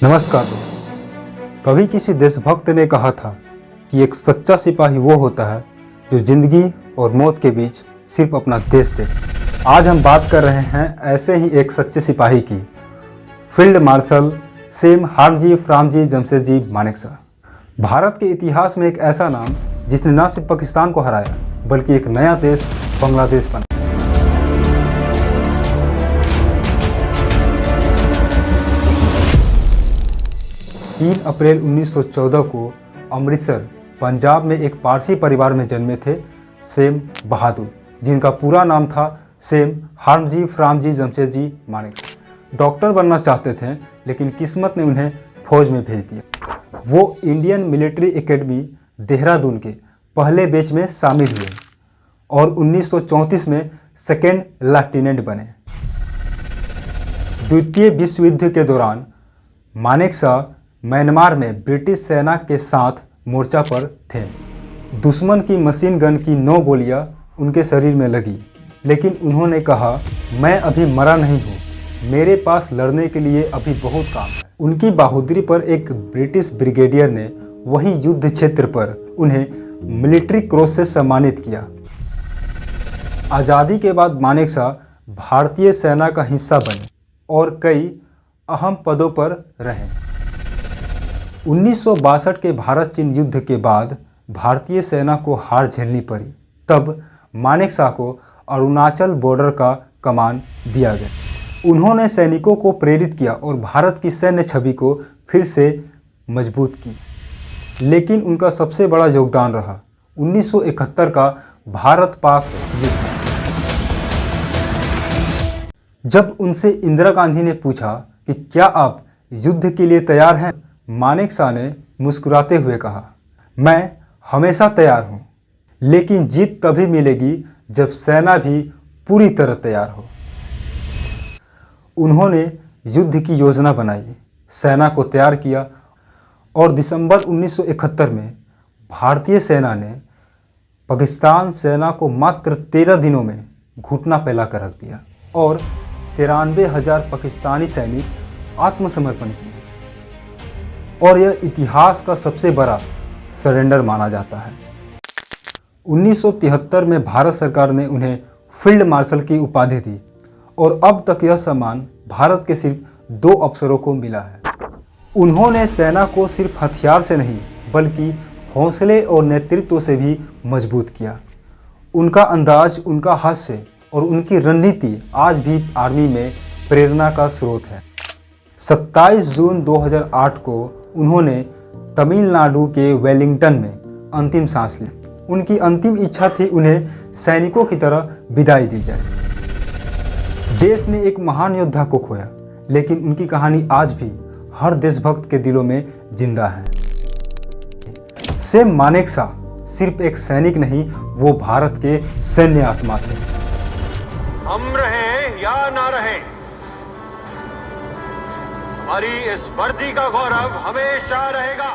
नमस्कार दोस्तों। कभी किसी देशभक्त ने कहा था कि एक सच्चा सिपाही वो होता है जो जिंदगी और मौत के बीच सिर्फ अपना देश दे। आज हम बात कर रहे हैं ऐसे ही एक सच्चे सिपाही की, फील्ड मार्शल सैम हार्मजी फ्रामजी जमशेदजी मानेकशॉ। भारत के इतिहास में एक ऐसा नाम जिसने न सिर्फ पाकिस्तान को हराया बल्कि एक नया देश बांग्लादेश बना। 3 अप्रैल 1914 को अमृतसर पंजाब में एक पारसी परिवार में जन्मे थे सैम बहादुर, जिनका पूरा नाम था सैम हार्मजी फ्रामजी जमशेदजी मानेकशॉ। डॉक्टर बनना चाहते थे लेकिन किस्मत ने उन्हें फौज में भेज दिया। वो इंडियन मिलिट्री एकेडमी देहरादून के पहले बैच में शामिल हुए और 1934 में सेकेंड लेफ्टिनेंट बने। द्वितीय विश्व युद्ध के दौरान मानेकशॉ म्यांमार में ब्रिटिश सेना के साथ मोर्चा पर थे। दुश्मन की मशीन गन की 9 गोलियां उनके शरीर में लगी, लेकिन उन्होंने कहा, मैं अभी मरा नहीं हूँ, मेरे पास लड़ने के लिए अभी बहुत काम है। उनकी बहादुरी पर एक ब्रिटिश ब्रिगेडियर ने वहीं युद्ध क्षेत्र पर उन्हें मिलिट्री क्रॉस से सम्मानित किया। आज़ादी के बाद मानेकशॉ भारतीय सेना का हिस्सा बने और कई अहम पदों पर रहे। 1962 के भारत चीन युद्ध के बाद भारतीय सेना को हार झेलनी पड़ी। तब मानेकशॉ को अरुणाचल बॉर्डर का कमान दिया गया। उन्होंने सैनिकों को प्रेरित किया और भारत की सैन्य छवि को फिर से मजबूत की। लेकिन उनका सबसे बड़ा योगदान रहा 1971 का भारत पाक युद्ध। जब उनसे इंदिरा गांधी ने पूछा कि क्या आप युद्ध के लिए तैयार हैं, मानेकशॉ ने मुस्कुराते हुए कहा, मैं हमेशा तैयार हूं, लेकिन जीत तभी मिलेगी जब सेना भी पूरी तरह तैयार हो। उन्होंने युद्ध की योजना बनाई, सेना को तैयार किया और दिसंबर 1971 में भारतीय सेना ने पाकिस्तान सेना को मात्र 13 दिनों में घुटना फैलाकर रख दिया और 93,000 पाकिस्तानी सैनिक आत्मसमर्पण किए। और यह इतिहास का सबसे बड़ा सरेंडर माना जाता है। 1973 में भारत सरकार ने उन्हें फील्ड मार्शल की उपाधि दी और अब तक यह सम्मान भारत के सिर्फ 2 अफसरों को मिला है। उन्होंने सेना को सिर्फ हथियार से नहीं बल्कि हौसले और नेतृत्व से भी मजबूत किया। उनका अंदाज, उनका हास्य और उनकी रणनीति आज भी आर्मी में प्रेरणा का स्रोत है। 27 जून 2008 को उन्होंने तमिलनाडु के वेलिंगटन में अंतिम सांस ली। उनकी अंतिम इच्छा थी उन्हें सैनिकों की तरह विदाई दी जाए। देश ने एक महान योद्धा को खोया, लेकिन उनकी कहानी आज भी हर देशभक्त के दिलों में जिंदा है। सैम मानेकशॉ सिर्फ एक सैनिक नहीं, वो भारत के सैन्य आत्मा थे। हम रहें या ना रहें, हमारी इस वर्दी का गौरव हमेशा रहेगा।